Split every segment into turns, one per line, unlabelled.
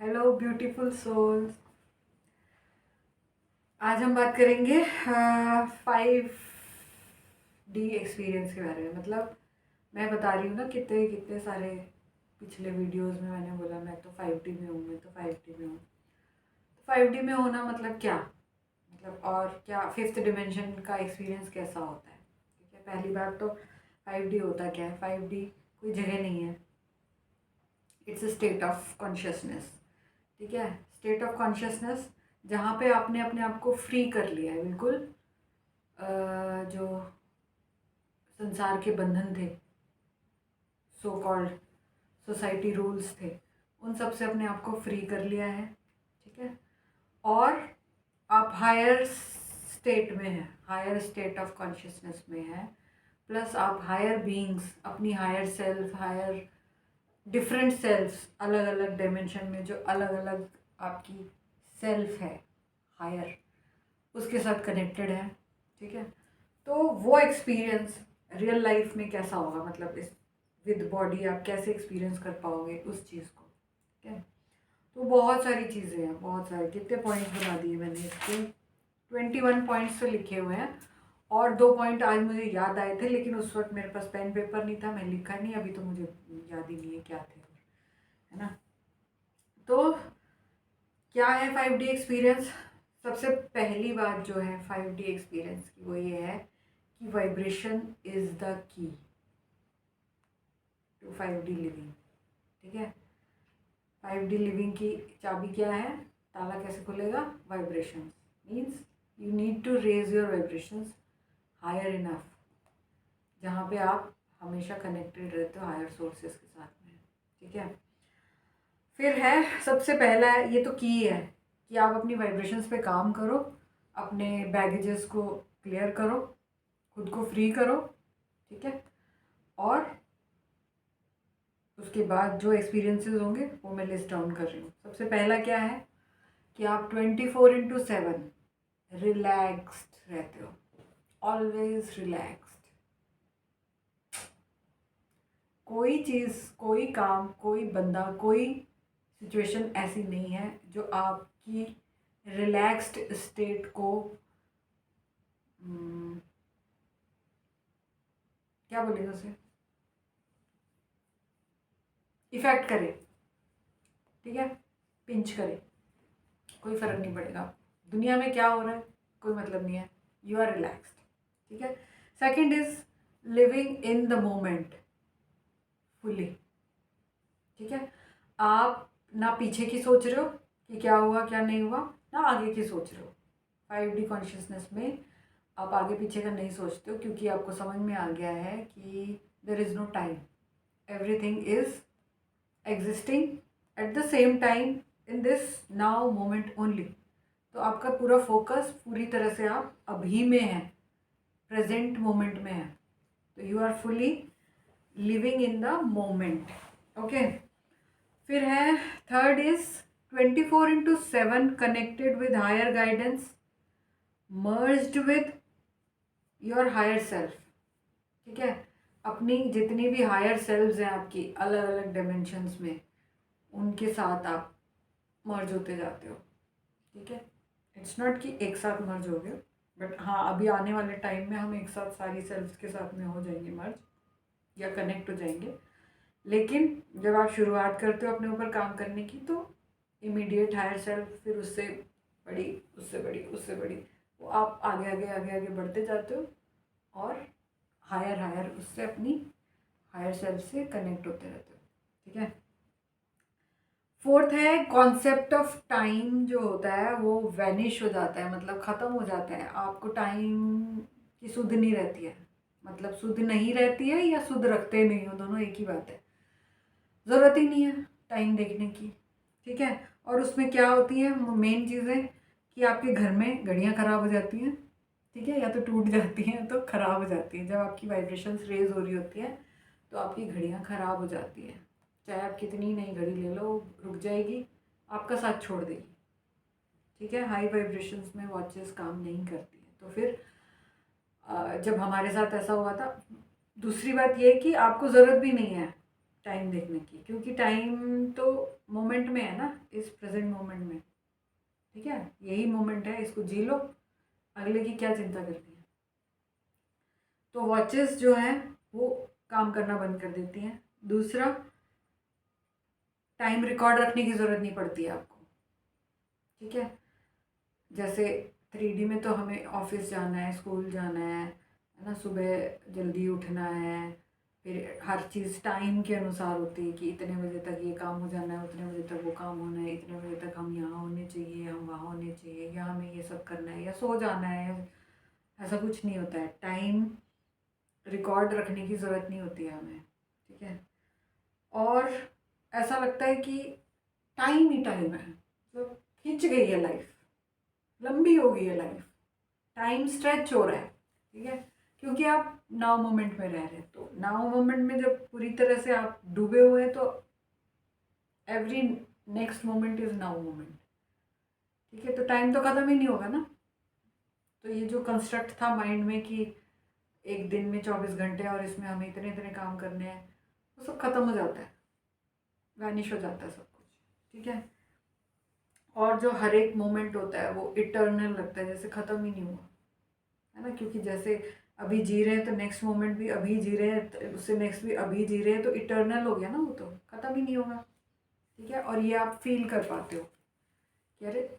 Hello beautiful souls. आज हम बात करेंगे 5D एक्सपीरियंस के बारे में। मतलब मैं बता रही हूँ ना, कितने कितने सारे पिछले वीडियोस में मैंने बोला मैं तो 5D में हूँ, मैं तो 5D में हूँ। तो 5D में होना मतलब क्या, मतलब और क्या फिफ्थ डिमेंशन का एक्सपीरियंस कैसा होता है। ठीक है, पहली बात तो 5D होता क्या है। 5D कोई जगह नहीं है, it's a state of consciousness. ठीक है, स्टेट ऑफ कॉन्शियसनेस जहाँ पे आपने अपने आप को फ्री कर लिया है बिल्कुल। जो संसार के बंधन थे, सो कॉल्ड सोसाइटी रूल्स थे, उन सब से अपने आप को फ्री कर लिया है। ठीक है, और आप हायर स्टेट में हैं, हायर स्टेट ऑफ कॉन्शियसनेस में है। प्लस आप हायर बीइंग्स, अपनी higher self, higher different selves, अलग अलग डायमेंशन में जो अलग अलग आपकी सेल्फ है हायर, उसके साथ कनेक्टेड है। ठीक है, तो वो एक्सपीरियंस रियल लाइफ में कैसा होगा, मतलब इस विद बॉडी आप कैसे एक्सपीरियंस कर पाओगे उस चीज़ को। ठीक है, तो बहुत सारी चीज़ें हैं, बहुत सारे, कितने पॉइंट्स बना दिए मैंने इसके। 21 पॉइंट्स तो लिखे हुए हैं, और 2 पॉइंट आज मुझे याद आए थे, लेकिन उस वक्त मेरे पास पेन पेपर नहीं था, मैं लिखा नहीं। अभी तो मुझे याद ही नहीं है क्या थे, है ना। तो क्या है 5D एक्सपीरियंस। सबसे पहली बात जो है 5D एक्सपीरियंस की, वो ये है कि vibration is the key to 5D living. ठीक है, 5D लिविंग की चाबी क्या है, ताला कैसे खुलेगा, vibration. Means you need to raise your vibrations higher enough, जहाँ पे आप हमेशा कनेक्टेड रहते हो हायर सोर्सेस के साथ में। ठीक है, फिर है सबसे पहला है, ये तो की है कि आप अपनी वाइब्रेशंस पे काम करो, अपने बैगेजेस को क्लियर करो, खुद को फ्री करो। ठीक है, और उसके बाद जो एक्सपीरियंसेस होंगे वो मैं लिस्ट डाउन कर रही हूँ। सबसे पहला क्या है कि आप 24/7 रिलैक्स्ड रहते हो, ऑलवेज रिलैक्स्ड। कोई चीज़, कोई काम, कोई बंदा, कोई सिचुएशन ऐसी नहीं है जो आपकी रिलैक्स्ड स्टेट को क्या बोलेंगे उसे, इफेक्ट करे। ठीक है, पिंच करे, कोई फ़र्क नहीं पड़ेगा। दुनिया में क्या हो रहा है कोई मतलब नहीं है, यू आर रिलैक्स्ड। ठीक है, second is living in the moment fully. ठीक है, आप ना पीछे की सोच रहे हो कि क्या हुआ क्या नहीं हुआ, ना आगे की सोच रहे हो। 5D कॉन्शियसनेस में आप आगे पीछे का नहीं सोचते हो, क्योंकि आपको समझ में आ गया है कि there is no time, everything is existing at the same time in this now moment only. तो आपका पूरा फोकस पूरी तरह से आप अभी में है, प्रेजेंट मोमेंट में है। तो you are fully living in the moment. Okay, फिर है third is 24/7 connected with higher guidance, merged with your higher self. ठीक है, अपनी जितनी भी हायर सेल्व्स हैं आपकी अलग अलग डायमेंशंस में, उनके साथ आप मर्ज होते जाते हो। ठीक है, इट्स नॉट कि एक साथ मर्ज हो गए, बट हाँ अभी आने वाले टाइम में हम एक साथ सारी सेल्फ्स के साथ में हो जाएंगे मर्ज, या कनेक्ट हो जाएंगे। लेकिन जब आप शुरुआत करते हो अपने ऊपर काम करने की, तो इमीडिएट हायर सेल्फ, फिर उससे बड़ी, उससे बड़ी, उससे बड़ी, वो आप आगे आगे आगे आगे बढ़ते जाते हो, और हायर हायर उससे अपनी हायर सेल्फ से कनेक्ट होते रहते हो। ठीक है, फोर्थ है कॉन्सेप्ट ऑफ टाइम जो होता है वो वैनिश हो जाता है, मतलब ख़त्म हो जाता है। आपको टाइम की सुध नहीं रहती है, मतलब सुध नहीं रहती है या सुध रखते नहीं हो, दोनों एक ही बात है। ज़रूरत ही नहीं है टाइम देखने की। ठीक है, और उसमें क्या होती है मेन चीज़ें, कि आपके घर में घड़ियाँ ख़राब हो जाती हैं। ठीक है, या तो टूट जाती हैं तो ख़राब हो जाती हैं। जब आपकी वाइब्रेशंस रेज हो रही होती हैं तो आपकी घड़ियाँ ख़राब हो जाती हैं। चाहे आप कितनी नई घड़ी ले लो, रुक जाएगी, आपका साथ छोड़ देगी। ठीक है, हाई वाइब्रेशंस में वॉचेस काम नहीं करती हैं। तो फिर जब हमारे साथ ऐसा हुआ था, दूसरी बात ये कि आपको ज़रूरत भी नहीं है टाइम देखने की, क्योंकि टाइम तो मोमेंट में है ना, इस प्रेजेंट मोमेंट में। ठीक है, यही मोमेंट है, इसको जी लो, अगले की क्या चिंता करनी है। तो वॉचेस जो हैं वो काम करना बंद कर देती हैं। दूसरा, टाइम रिकॉर्ड रखने की ज़रूरत नहीं पड़ती है आपको। ठीक है, जैसे 3D में तो हमें ऑफिस जाना है, स्कूल जाना है ना, सुबह जल्दी उठना है, फिर हर चीज़ टाइम के अनुसार होती है कि इतने बजे तक ये काम हो जाना है, उतने बजे तक वो काम होना है, इतने बजे तक हम यहाँ होने चाहिए, हम वहाँ होने चाहिए, या हमें ये सब करना है या सो जाना है। ऐसा कुछ नहीं होता है, टाइम रिकॉर्ड रखने की ज़रूरत नहीं होती है हमें। ठीक है, और ऐसा लगता है कि टाइम ही टाइम है, मतलब खिंच गई है लाइफ, लंबी हो गई है लाइफ, टाइम स्ट्रेच हो रहा है। ठीक है, क्योंकि आप नाउ मोमेंट में रह रहे हैं। तो नाउ मोमेंट में जब पूरी तरह से आप डूबे हुए हैं तो every next moment is now moment. ठीक है, तो टाइम तो ख़त्म ही नहीं होगा ना। तो ये जो कंस्ट्रक्ट था माइंड में कि एक दिन में 24 घंटे और इसमें हमें इतने इतने काम करने हैं, वो सब खत्म हो जाता है, वैनिश हो जाता है सब कुछ। ठीक है, और जो हर एक मोमेंट होता है वो इटर्नल लगता है, जैसे ख़त्म ही नहीं हुआ है ना, क्योंकि जैसे अभी जी रहे हैं तो नेक्स्ट मोमेंट भी अभी जी रहे हैं, तो उससे नेक्स्ट भी अभी जी रहे हैं, तो इटर्नल हो गया ना, वो तो ख़त्म ही नहीं होगा। ठीक है, और ये आप फील कर पाते हो कि अरे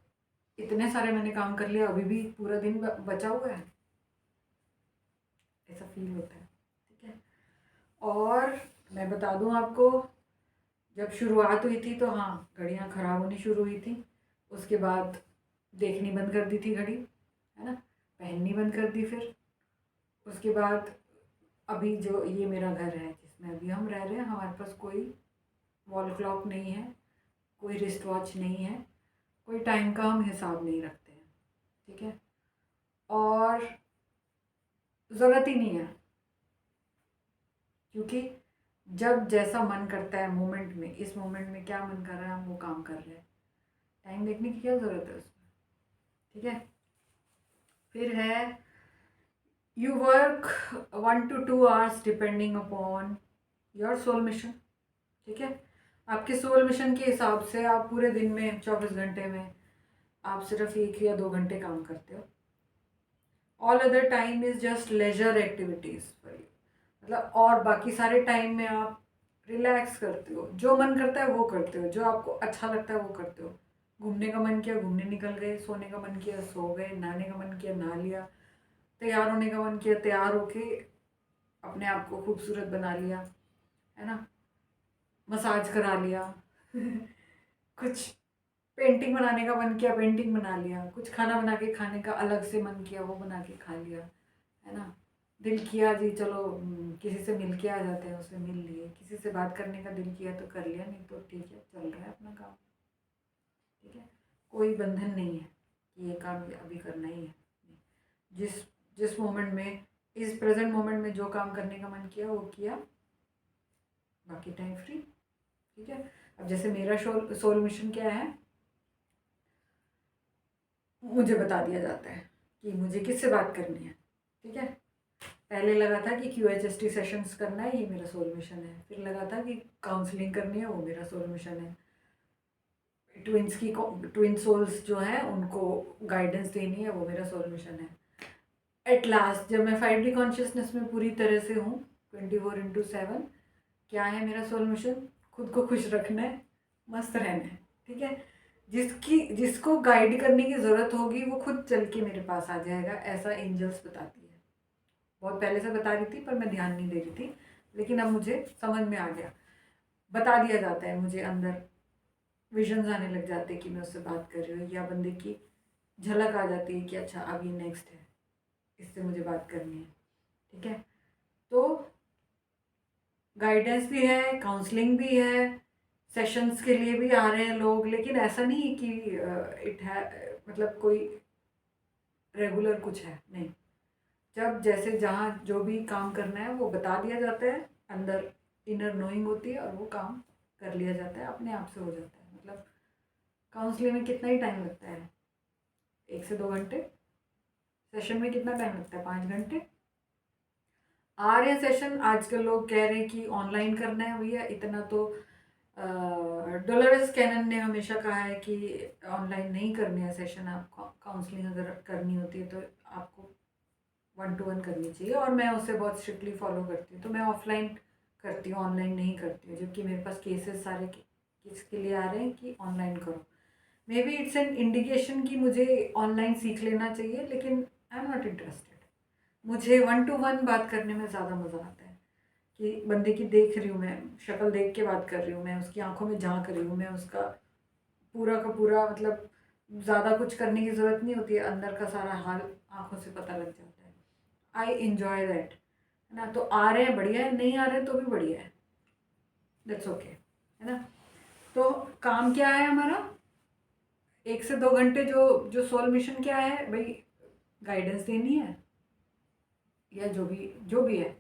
इतने सारे मैंने काम कर लिया, अभी भी पूरा दिन बचा हुआ है, ऐसा फील होता है। ठीक है, और मैं बता दूं आपको, जब शुरुआत हुई थी तो हाँ, घड़ियाँ ख़राब होनी शुरू हुई थी, उसके बाद देखनी बंद कर दी थी घड़ी, है ना, पहननी बंद कर दी। फिर उसके बाद अभी जो ये मेरा घर है जिसमें अभी हम रह रहे हैं, हमारे पास कोई वॉल क्लॉक नहीं है, कोई रिस्ट वॉच नहीं है, कोई टाइम का हम हिसाब नहीं रखते हैं। ठीक है, और ज़रूरत ही नहीं है, क्योंकि जब जैसा मन करता है मोमेंट में, इस मोमेंट में क्या मन कर रहा है हम वो काम कर रहे हैं, टाइम देखने की क्या ज़रूरत है उसमें। ठीक है, फिर है you work 1 to 2 hours depending upon your soul mission. ठीक है, आपके सोल मिशन के हिसाब से आप पूरे दिन में 24 घंटे में आप सिर्फ 1 या 2 घंटे काम करते हो। All other time is just leisure activities for you, मतलब और बाकी सारे टाइम में आप रिलैक्स करते हो, जो मन करता है वो करते हो, जो आपको अच्छा लगता है वो करते हो। घूमने का मन किया घूमने निकल गए, सोने का मन किया सो गए, नहाने का मन किया नहा लिया, तैयार होने का मन किया तैयार होके अपने आप को खूबसूरत बना लिया, है ना, मसाज करा लिया कुछ पेंटिंग बनाने का मन किया पेंटिंग बना लिया, कुछ खाना बना के खाने का अलग से मन किया वो बना के खा लिया, है ना, दिल किया जी चलो किसी से मिल के आ जाते हैं, उससे मिल लिए, किसी से बात करने का दिल किया तो कर लिया, नहीं तो ठीक है चल रहा है अपना काम। ठीक है, कोई बंधन नहीं है कि ये काम अभी करना ही है। जिस जिस मोमेंट में, इस प्रेजेंट मोमेंट में जो काम करने का मन किया वो किया, बाकी टाइम फ्री। ठीक है, अब जैसे मेरा सोल मिशन क्या है, मुझे बता दिया जाता है कि मुझे किससे बात करनी है। ठीक है, पहले लगा था कि QHST सेशंस करना है, ये मेरा सोल मिशन है। फिर लगा था कि काउंसलिंग करनी है, वो मेरा सोल मिशन है। ट्विन सोल्स जो हैं उनको गाइडेंस देनी है, वो मेरा सोल मिशन है। एट लास्ट जब मैं 5D कॉन्शियसनेस में पूरी तरह से हूँ 24/7, क्या है मेरा सोल मिशन, खुद को खुश रखना है, मस्त रहना है। ठीक है, जिसको गाइड करने की ज़रूरत होगी वो खुद चल के मेरे पास आ जाएगा, ऐसा एंजल्स बताती है। बहुत पहले से बता रही थी पर मैं ध्यान नहीं दे रही थी, लेकिन अब मुझे समझ में आ गया, बता दिया जाता है मुझे, अंदर विजन्स आने लग जाते हैं कि मैं उससे बात कर रही हूँ, या बंदे की झलक आ जाती है कि अच्छा अब ये नेक्स्ट है, इससे मुझे बात करनी है। ठीक है, तो गाइडेंस भी है, काउंसलिंग भी है, सेशंस के लिए भी आ रहे हैं लोग, लेकिन ऐसा नहीं कि इट है मतलब कोई रेगुलर कुछ है, नहीं। जब जैसे जहाँ जो भी काम करना है वो बता दिया जाता है, अंदर इनर नोइंग होती है और वो काम कर लिया जाता है, अपने आप से हो जाता है। मतलब काउंसलिंग में कितना ही टाइम लगता है, 1 से 2 घंटे। सेशन में कितना टाइम लगता है, 5 घंटे। आ रहे हैं सेशन। आजकल लोग कह रहे हैं कि ऑनलाइन करना है भैया, इतना तो डोलोरेस कैनन ने हमेशा कहा है कि ऑनलाइन नहीं करने हैं सेशन। आप काउंसलिंग अगर करनी होती है तो आपको 1-to-1 करनी चाहिए, और मैं उसे बहुत स्ट्रिक्टली फॉलो करती हूँ। तो मैं ऑफलाइन करती हूँ, ऑनलाइन नहीं करती हूँ, जबकि मेरे पास केसेस सारे किसके लिए आ रहे हैं कि ऑनलाइन करो। May be it's an indication कि मुझे ऑनलाइन सीख लेना चाहिए, लेकिन आई एम नॉट इंटरेस्टेड। मुझे 1-to-1 बात करने में ज़्यादा मज़ा आता है कि बंदे की देख रही हूँ मैं, शक्ल देख के बात कर रही हूँ मैं, उसकी आंखों में झांक रही हूँ मैं, उसका पूरा का पूरा मतलब ज़्यादा कुछ करने की ज़रूरत नहीं होती है, अंदर का सारा हाल आंखों से पता लग जाता है। आई इन्जॉय दैट, है ना। तो आ रहे हैं बढ़िया है, नहीं आ रहे हैं तो भी बढ़िया है, दैट्स ओके, है ना। तो काम क्या है हमारा, 1 से 2 घंटे जो जो सोल मिशन क्या है भाई, गाइडेंस देनी है या जो भी है।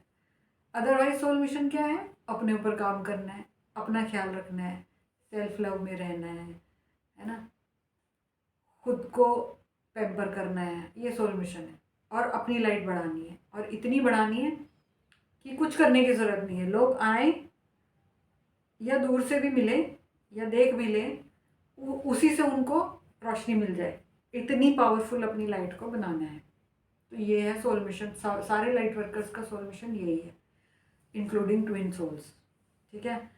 अदरवाइज सोल मिशन क्या है, अपने ऊपर काम करना है, अपना ख्याल रखना है, सेल्फ लव में रहना है ना, खुद को पैम्पर करना है, ये सोल मिशन है। और अपनी लाइट बढ़ानी है, और इतनी बढ़ानी है कि कुछ करने की ज़रूरत नहीं है। लोग आए या दूर से भी मिले या देख भी लें, उसी से उनको रोशनी मिल जाए, इतनी पावरफुल अपनी लाइट को बनाना है। तो ये है सोल मिशन, सारे लाइट वर्कर्स का सोल मिशन यही है, इंक्लूडिंग ट्विन सोल्स। ठीक है,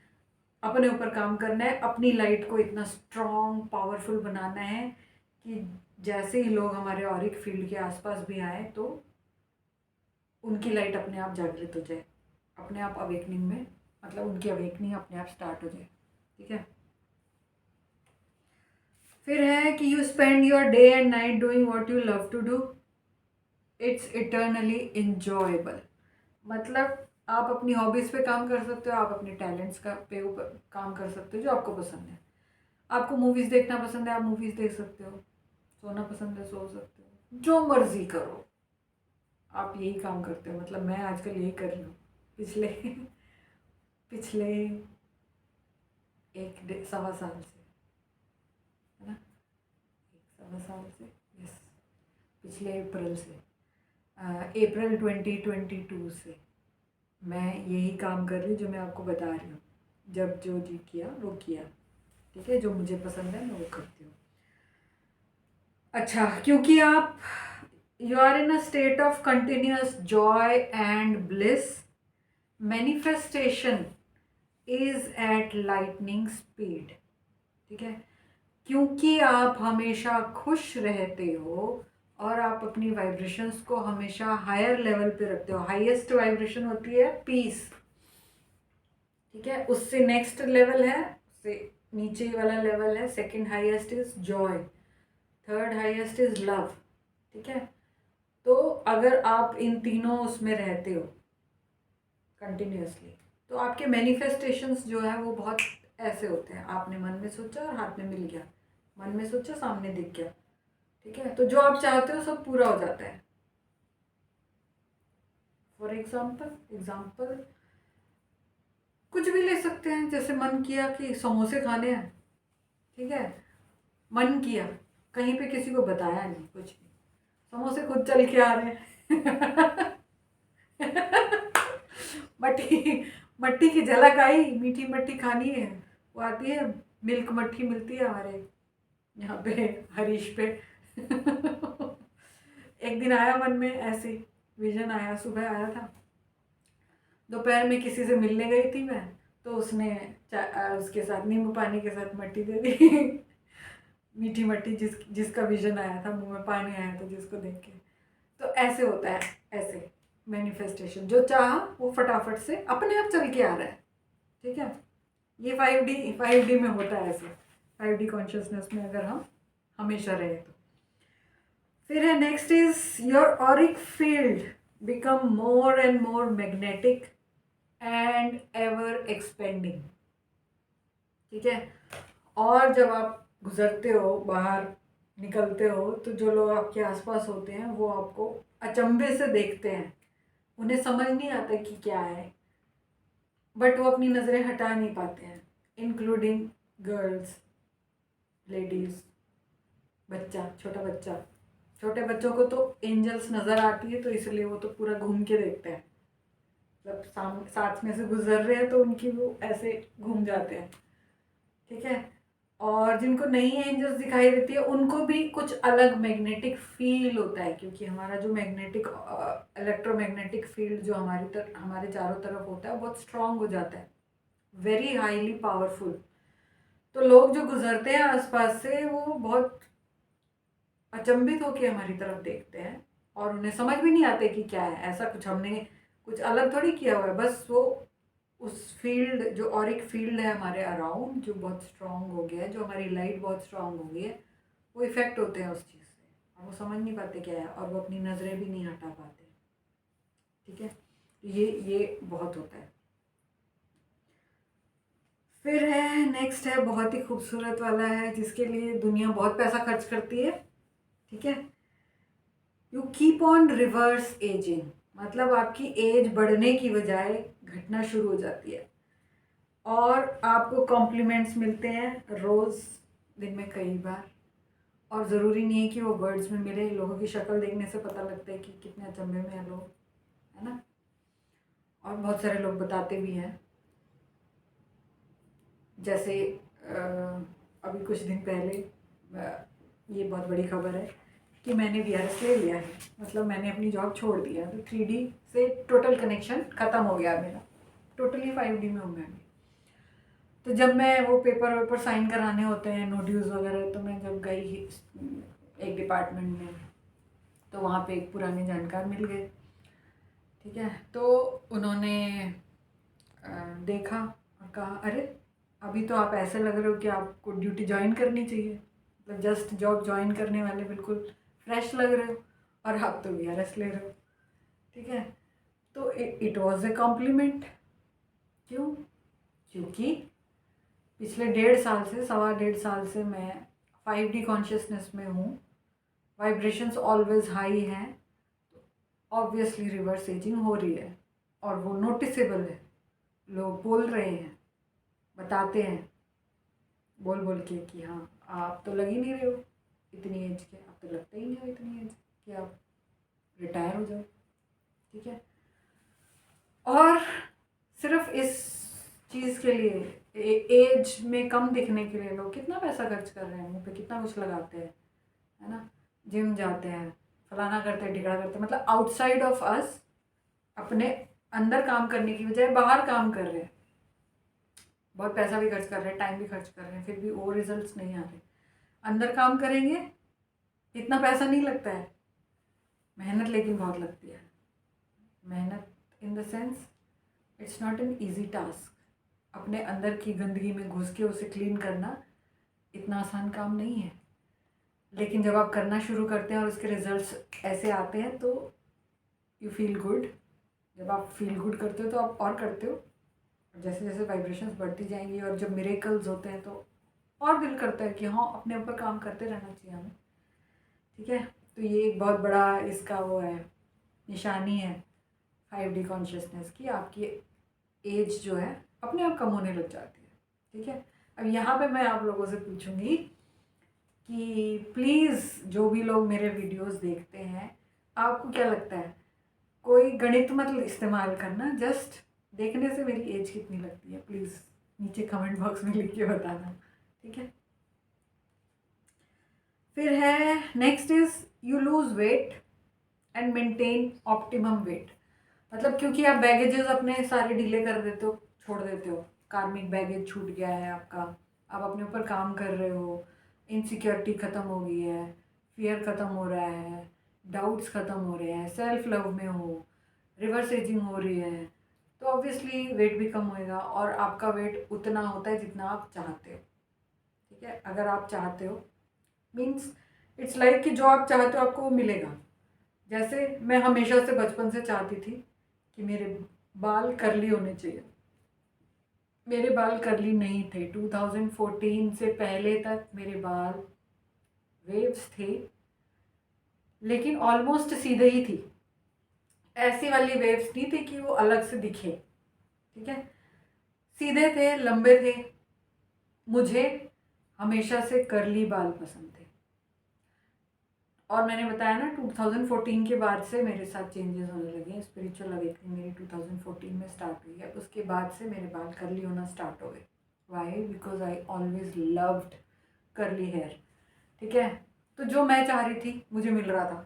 अपने ऊपर काम करना है, अपनी लाइट को इतना स्ट्रॉन्ग पावरफुल बनाना है कि जैसे ही लोग हमारे ऑरिक फील्ड के आसपास भी आए तो उनकी लाइट अपने आप जागृत हो जाए, अपने आप अवेकनिंग में, मतलब उनकी अवेकनिंग अपने आप स्टार्ट हो जाए। ठीक है, फिर है कि you spend your day and night doing what you love to do, it's eternally enjoyable. मतलब आप अपनी हॉबीज़ पे काम कर सकते हो, आप अपने टैलेंट्स का पे ऊपर काम कर सकते हो जो आपको पसंद है। आपको मूवीज़ देखना पसंद है, आप मूवीज़ देख सकते हो, सोना पसंद है, सो सकते हो, जो मर्जी करो, आप यही काम करते हो। मतलब मैं आजकल यही कर रही हूँ पिछले पिछले 1-1.25 साल से, है ना, 1-1.25 साल से, यस, पिछले अप्रैल से, अप्रैल 2022 से मैं यही काम कर रही हूँ जो मैं आपको बता रही हूँ। जब जो जी किया वो किया, ठीक है, जो मुझे पसंद है मैं वो करती हूँ। अच्छा, क्योंकि आप you are in a state of continuous joy and bliss, manifestation is at lightning speed. ठीक है, क्योंकि आप हमेशा खुश रहते हो और आप अपनी वाइब्रेशंस को हमेशा हायर लेवल पे रखते हो। हाईएस्ट वाइब्रेशन होती है पीस, ठीक है, उससे नेक्स्ट लेवल है, उससे नीचे वाला लेवल है, second highest is Joy, third highest is love. ठीक है, तो अगर आप इन तीनों उसमें रहते हो कंटिन्यूसली, तो आपके मैनिफेस्टेशंस जो है वो बहुत ऐसे होते हैं, आपने मन में सोचा और हाथ में मिल गया, मन में सोचा सामने दिख गया। ठीक है, तो जो आप चाहते हो सब पूरा हो जाता है। फॉर एग्जाम्पल कुछ भी ले सकते हैं, जैसे मन किया कि समोसे खाने हैं, ठीक है, मन किया, कहीं पे किसी को बताया नहीं कुछ भी, समोसे खुद चल के आ रहे हैं मट्टी मट्टी की झलक आई, मीठी मट्टी खानी है, वो आती है, मिल्क मट्ठी मिलती है हमारे यहाँ पे हरीश पे एक दिन आया मन में ऐसे विजन आया, सुबह आया था, दोपहर में किसी से मिलने गई थी मैं, तो उसने उसके साथ नींबू पानी के साथ मट्टी दे दी मीठी मट्टी, जिसका विजन आया था, मुंह में पानी आया था जिसको देख के। तो ऐसे होता है, ऐसे मैनिफेस्टेशन, जो चाहा वो फटाफट से अपने आप चल के आ रहा है। ठीक है, ये 5D में होता है ऐसे, 5D कॉन्शियसनेस में अगर हम हमेशा रहे तो। फिर है next is your Auric field become more and more magnetic and ever expanding. ठीक है, और जब आप गुजरते हो, बाहर निकलते हो, तो जो लोग आपके आसपास होते हैं वो आपको अचंभे से देखते हैं, उन्हें समझ नहीं आता कि क्या है, बट वो अपनी नज़रें हटा नहीं पाते हैं, इंक्लूडिंग गर्ल्स, लेडीज़, बच्चा, छोटा बच्चा। छोटे बच्चों को तो एंजल्स नज़र आती है, तो इसलिए वो तो पूरा घूम के देखते हैं, मतलब साथ में से गुजर रहे हैं तो उनकी वो ऐसे घूम जाते हैं, ठीक है। और जिनको नहीं एंजल्स दिखाई देती है उनको भी कुछ अलग मैग्नेटिक फील होता है, क्योंकि हमारा जो मैग्नेटिक इलेक्ट्रोमैग्नेटिक फील्ड जो हमारे चारों तरफ होता है बहुत स्ट्रांग हो जाता है, वेरी हाईली पावरफुल। तो लोग जो गुजरते हैं आसपास से वो बहुत अचंभित होकर हमारी तरफ देखते हैं और उन्हें समझ भी नहीं आते कि क्या है, ऐसा कुछ हमने कुछ अलग थोड़ी किया हुआ है, बस वो उस फील्ड जो और एक फील्ड है हमारे अराउंड जो बहुत स्ट्रांग हो गया है, जो हमारी लाइट बहुत स्ट्रांग हो गई है, वो इफ़ेक्ट होते हैं उस चीज़ से और वो समझ नहीं पाते क्या है और वो अपनी नज़रें भी नहीं हटा पाते, ठीक है। ये बहुत होता है। फिर है नेक्स्ट है बहुत ही खूबसूरत वाला है जिसके लिए दुनिया बहुत पैसा खर्च करती है, ठीक है। You keep on reverse ageing, मतलब आपकी एज बढ़ने की बजाय घटना शुरू हो जाती है और आपको कॉम्प्लीमेंट्स मिलते हैं रोज़, दिन में कई बार, और ज़रूरी नहीं है कि वो वर्ड्स में मिले, लोगों की शक्ल देखने से पता लगता है कि कितने अचंभे में है लोग, है ना। और बहुत सारे लोग बताते भी हैं, जैसे अभी कुछ दिन पहले ये बहुत बड़ी खबर है कि मैंने वीआरएस ले लिया है, मतलब मैंने अपनी जॉब छोड़ दिया, तो 3D से टोटल कनेक्शन ख़त्म हो गया मेरा, टोटली 5D में हूँ मैं अभी। तो जब मैं वो पेपर वेपर साइन कराने होते हैं नो ड्यूज़ वगैरह, तो मैं जब गई एक डिपार्टमेंट में तो वहाँ पे एक पुराने जानकार मिल गए, ठीक है। तो उन्होंने देखा और कहा अरे अभी तो आप ऐसे लग रहे हो कि आपको ड्यूटी ज्वाइन करनी चाहिए, मतलब जस्ट जॉब ज्वाइन करने वाले बिल्कुल फ्रेश लग रहे हो और आप तो वीआरएस ले रहे हो, ठीक है। तो इट वॉज ए कॉम्प्लीमेंट। क्यों? क्योंकि पिछले 1.5 साल से 1.5 से मैं 5D कॉन्शियसनेस में हूँ, वाइब्रेशंस ऑलवेज हाई हैं, ऑब्वियसली रिवर्स एजिंग हो रही है और वो नोटिसेबल है, लोग बोल रहे हैं, बताते हैं बोल बोल के कि हाँ आप तो लग ही नहीं रहे हो इतनी एज के, आप तो लगते ही नहीं हो इतनी एज कि आप रिटायर हो जाओ, ठीक है। और सिर्फ इस चीज़ के लिए एज में कम दिखने के लिए लोग कितना पैसा खर्च कर रहे हैं, मुँह पे कितना कुछ लगाते हैं, है ना। जिम जाते हैं, फलाना करते हैं, ढिकड़ा करते हैं, मतलब आउटसाइड ऑफ अस अपने अंदर काम करने की बजाय बाहर काम कर रहे हैं, बहुत पैसा भी खर्च कर रहे हैं, टाइम भी खर्च कर रहे हैं, फिर भी वो रिजल्ट्स नहीं आ रहे। अंदर काम करेंगे इतना पैसा नहीं लगता है, मेहनत लेकिन बहुत लगती है। मेहनत in the sense it's not an easy task, अपने अंदर की गंदगी में घुस के उसे क्लीन करना इतना आसान काम नहीं है, लेकिन जब आप करना शुरू करते हैं और उसके रिजल्ट्स ऐसे आते हैं तो यू फील गुड। जब आप फील गुड करते हो तो आप और करते हो, जैसे जैसे वाइब्रेशंस बढ़ती जाएंगी और जब मिरेकल्स होते हैं तो और दिल करता है कि हाँ अपने ऊपर काम करते रहना चाहिए हमें, ठीक है। तो ये एक बहुत बड़ा इसका वो है, निशानी है 5D कॉन्शियसनेस की, आपकी एज जो है अपने आप कम होने लग जाती है, ठीक है। अब यहाँ पे मैं आप लोगों से पूछूंगी कि प्लीज़ जो भी लोग मेरे वीडियोस देखते हैं, आपको क्या लगता है, कोई गणित मत इस्तेमाल करना, जस्ट देखने से मेरी एज कितनी लगती है प्लीज़ नीचे कमेंट बॉक्स में लिख के बताना, ठीक है। फिर है next is you lose weight and maintain optimum weight, मतलब क्योंकि आप बैगेजेस अपने सारे ढीले कर देते हो, छोड़ देते हो, कार्मिक बैगेज छूट गया है आपका, आप अपने ऊपर काम कर रहे हो, इनसिक्योरिटी ख़त्म हो गई है, फियर ख़त्म हो रहा है, डाउट्स ख़त्म हो रहे हैं, सेल्फ लव में हो, रिवर्स एजिंग हो रही है, तो ऑब्वियसली वेट भी कम होएगा और आपका वेट उतना होता है जितना आप चाहते हो, ठीक है। अगर आप चाहते हो मीन्स इट्स लाइक कि जो आप चाहते हो आपको वो मिलेगा। जैसे मैं हमेशा से बचपन से चाहती थी कि मेरे बाल कर्ली होने चाहिए, मेरे बाल कर्ली नहीं थे, 2014 से पहले तक मेरे बाल वेव्स थे, लेकिन ऑलमोस्ट सीधे ही थी, ऐसी वाली वेव्स नहीं थी कि वो अलग से दिखे, ठीक है। सीधे थे, लंबे थे, मुझे हमेशा से कर्ली बाल पसंद थे। और मैंने बताया ना 2014 के बाद से मेरे साथ चेंजेस होने लगे हैं। स्पिरिचुअल अवेकनिंग मेरी 2014 में स्टार्ट हुई है। उसके बाद से मेरे बाल कर्ली होना स्टार्ट हो गए। Why? Because I always loved curly hair. ठीक है, तो जो मैं चाह रही थी मुझे मिल रहा था।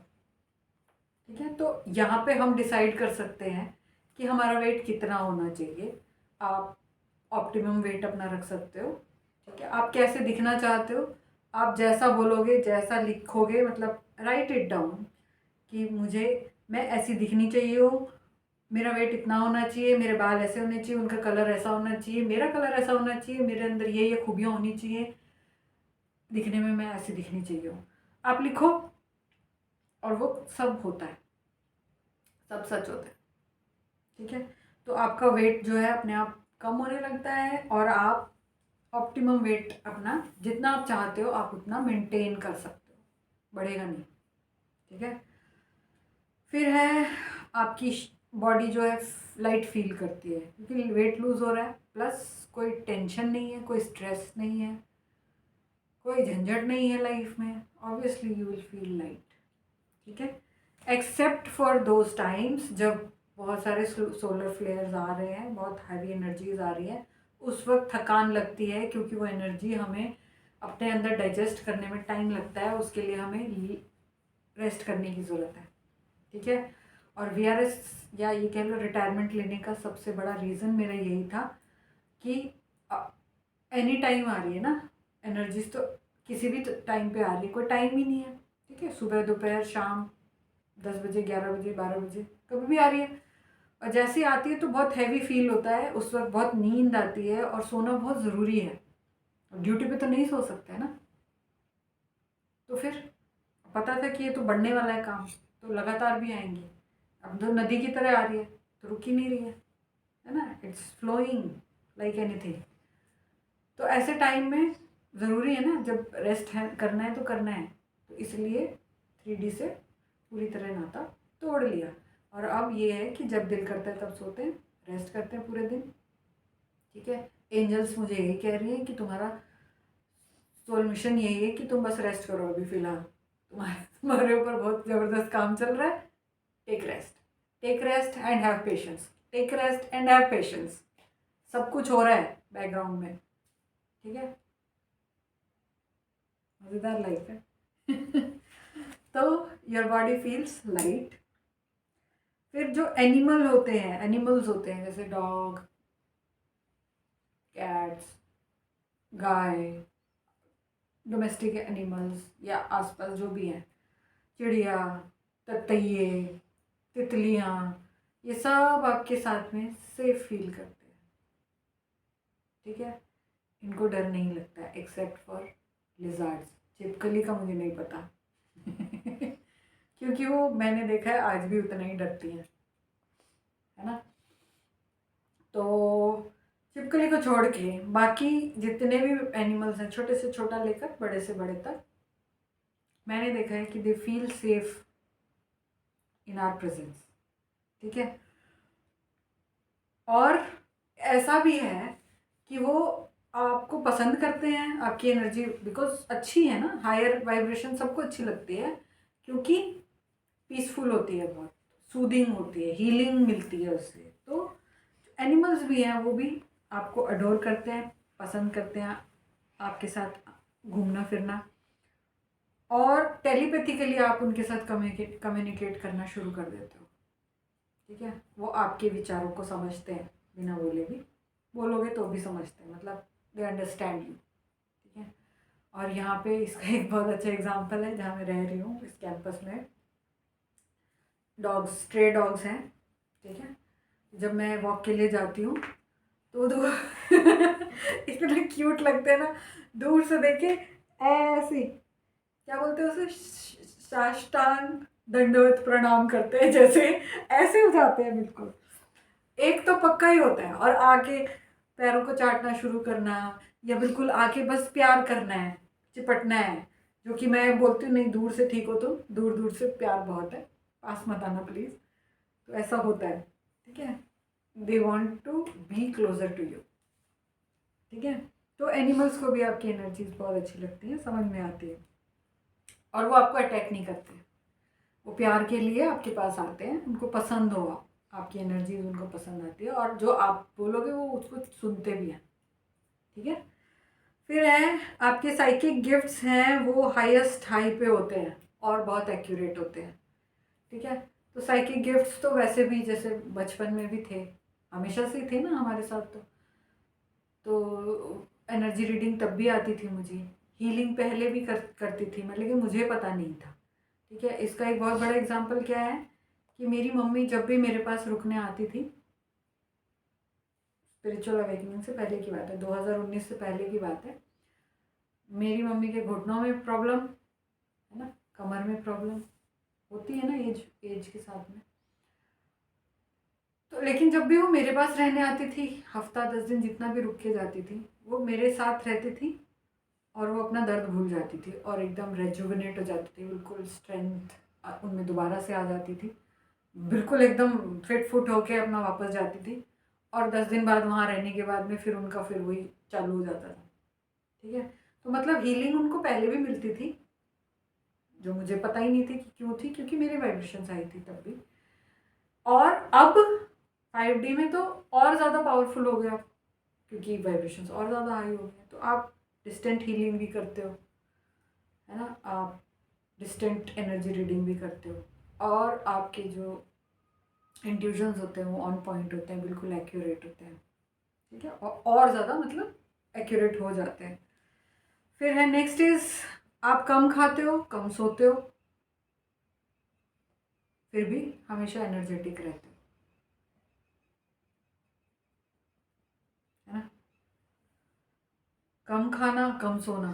ठीक है, तो यहाँ पे हम डिसाइड कर सकते हैं कि हमारा वेट कितना होना चाहिए। आप ऑप्टिमम वेट अपना रख सकते हो। ठीक है, आप कैसे दिखना चाहते हो, आप जैसा बोलोगे, जैसा लिखोगे, मतलब राइट इट डाउन कि मुझे, मैं ऐसी दिखनी चाहिए हूँ, मेरा वेट इतना होना चाहिए, मेरे बाल ऐसे होने चाहिए, उनका कलर ऐसा होना चाहिए, मेरा कलर ऐसा होना चाहिए, मेरे अंदर ये खूबियाँ होनी चाहिए, दिखने में मैं ऐसी दिखनी चाहिए हूँ। आप लिखो और वो सब होता है, सब सच होता है। ठीक है, तो आपका वेट जो है अपने आप कम होने लगता है और आप ऑप्टिमम वेट अपना जितना आप चाहते हो आप उतना मेंटेन कर सकते हो, बढ़ेगा नहीं। ठीक है, फिर है आपकी बॉडी जो है लाइट फील करती है क्योंकि वेट लूज हो रहा है, प्लस कोई टेंशन नहीं है, कोई स्ट्रेस नहीं है, कोई झंझट नहीं है लाइफ में, obviously you will feel light. ठीक है, एक्सेप्ट फॉर दोज टाइम्स जब बहुत सारे सोलर फ्लेयर्स आ रहे हैं, बहुत हैवी एनर्जीज आ रही है, उस वक्त थकान लगती है क्योंकि वो एनर्जी हमें अपने अंदर डाइजेस्ट करने में टाइम लगता है, उसके लिए हमें रेस्ट करने की ज़रूरत है। ठीक है, और वीआरएस या ये कह लो रिटायरमेंट लेने का सबसे बड़ा रीज़न मेरा यही था कि एनी टाइम आ रही है ना एनर्जीज, तो किसी भी टाइम पे आ रही है, कोई टाइम ही नहीं है। ठीक है, सुबह दोपहर शाम 10 बजे 11 बजे 12 बजे कभी भी आ रही है, और जैसे आती है तो बहुत हैवी फील होता है, उस वक्त बहुत नींद आती है और सोना बहुत ज़रूरी है। ड्यूटी पे तो नहीं सो सकते है ना, तो फिर पता था कि ये तो बढ़ने वाला है काम, तो लगातार भी आएंगी। अब तो नदी की तरह आ रही है तो रुक ही नहीं रही है ना, इट्स फ्लोइंग लाइक एनीथिंग। तो ऐसे टाइम में ज़रूरी है ना, जब रेस्ट है करना है तो करना है, तो इसलिए 3D से पूरी तरह नाता तोड़ लिया। और अब ये है कि जब दिल करता है तब सोते हैं, रेस्ट करते हैं पूरे दिन। ठीक है, एंजल्स मुझे यही कह रही हैं कि तुम्हारा सोल मिशन यही है कि तुम बस रेस्ट करो अभी फ़िलहाल, तुम्हारे ऊपर बहुत ज़बरदस्त काम चल रहा है। Take rest, take rest and have patience, take rest and have patience. सब कुछ हो रहा है बैकग्राउंड में। ठीक है, मज़ेदार लाइफ है। तो योर बॉडी फील्स लाइट। फिर जो एनिमल होते हैं, एनिमल्स होते हैं जैसे डॉग, कैट्स, गाय, डोमेस्टिक एनिमल्स या आसपास जो भी हैं, चिड़िया, ततैये, तितलियाँ, ये सब आपके साथ में सेफ फील करते हैं। ठीक है, इनको डर नहीं लगता है एक्सेप्ट फॉर लिजार्ड्स। छिपकली का मुझे नहीं पता क्योंकि वो मैंने देखा है आज भी उतना ही डरती हैं, है ना। तो छिपकली को छोड़ के बाकी जितने भी एनिमल्स हैं, छोटे से छोटा लेकर बड़े से बड़े तक, मैंने देखा है कि they feel safe in our presence. ठीक है, और ऐसा भी है कि वो आपको पसंद करते हैं, आपकी एनर्जी बिकॉज अच्छी है ना, हायर वाइब्रेशन सबको अच्छी लगती है क्योंकि पीसफुल होती है, बहुत सूदिंग होती है, हीलिंग मिलती है उससे। तो एनिमल्स भी हैं, वो भी आपको अडोर करते हैं, पसंद करते हैं आपके साथ घूमना फिरना, और टेलीपैथिकली आप उनके साथ कम्युनिकेट करना शुरू कर देते हो। ठीक है, वो आपके विचारों को समझते हैं, बिना बोले भी, बोलोगे तो भी समझते हैं, मतलब दे अंडरस्टैंड यू। ठीक है, और यहाँ पे इसका एक बहुत अच्छा एग्जांपल है, जहाँ मैं रह रही हूँ इस कैंपस में डॉग्स, स्ट्रे डॉग्स हैं। ठीक है, जब मैं वॉक के लिए जाती हूँ तो इतना क्यूट लगते हैं ना, दूर से देखे ऐसे, क्या बोलते हैं उसे, साष्टांग दंडवत प्रणाम करते हैं, जैसे ऐसे हो जाते हैं बिल्कुल। एक तो पक्का ही होता है, और आके पैरों को चाटना शुरू करना, या बिल्कुल आके बस प्यार करना है, चिपटना है, जो कि मैं बोलती हूँ नहीं, दूर से ठीक हो, तुम दूर दूर से प्यार बहुत है, पास मत आना प्लीज़। तो ऐसा होता है। ठीक है, they want to be closer to you. ठीक है, तो एनिमल्स को भी आपकी एनर्जीज बहुत अच्छी लगती हैं, समझ में आती है। और वो आपको अटैक नहीं करते। वो प्यार के लिए आपके पास आते हैं, उनको पसंद हो आपकी एनर्जीज उनको पसंद आती है, और जो आप बोलोगे वो उसको सुनते भी हैं। ठीक है। फिर है आपके साइकिक गिफ्ट्स हैं, वो हाईएस्ट हाई पे होते हैं और बहुत एक्यूरेट होते हैं। ठीक है। तो साइकिक गिफ्ट्स तो वैसे भी जैसे बचपन में भी थे, हमेशा से ही थे ना हमारे साथ। तो एनर्जी रीडिंग तब भी आती थी मुझे, हीलिंग पहले भी करती थी मैं, लेकिन मुझे पता नहीं था। ठीक है। इसका एक बहुत बड़ा एग्जांपल क्या है कि मेरी मम्मी जब भी मेरे पास रुकने आती थी, स्पिरिचुअल अवेकनिंग से पहले की बात है, 2019 से पहले की बात है, मेरी मम्मी के घुटनों में प्रॉब्लम है ना, कमर में प्रॉब्लम होती है ना एज के साथ में। तो लेकिन जब भी वो मेरे पास रहने आती थी, हफ्ता 10 दिन जितना भी रुक के जाती थी, वो मेरे साथ रहती थी और वो अपना दर्द भूल जाती थी और एकदम रेजुविनेट हो जाती थी, बिल्कुल स्ट्रेंथ उनमें दोबारा से आ जाती थी, बिल्कुल एकदम फिट फुट होके अपना वापस जाती थी। और 10 दिन बाद वहाँ रहने के बाद में फिर उनका फिर वही चालू हो जाता था। ठीक है। तो मतलब हीलिंग उनको पहले भी मिलती थी, जो मुझे पता ही नहीं थी कि क्यों थी, क्योंकि मेरी वाइब्रेशंस आई थी तब भी। और अब 5D में तो और ज़्यादा पावरफुल हो गया, क्योंकि वाइब्रेशंस और ज़्यादा हाई हो गए। तो आप डिस्टेंट हीलिंग भी करते हो, है ना, आप डिस्टेंट एनर्जी रीडिंग भी करते हो, और आपके जो इंट्यूशंस होते हैं वो ऑन पॉइंट होते हैं, बिल्कुल एक्यूरेट होते हैं। ठीक है। और ज़्यादा मतलब एक्यूरेट हो जाते हैं। फिर है नेक्स्ट इज, आप कम खाते हो, कम सोते हो, फिर भी हमेशा एनर्जेटिक रहते हो, है ना। कम खाना, कम सोना,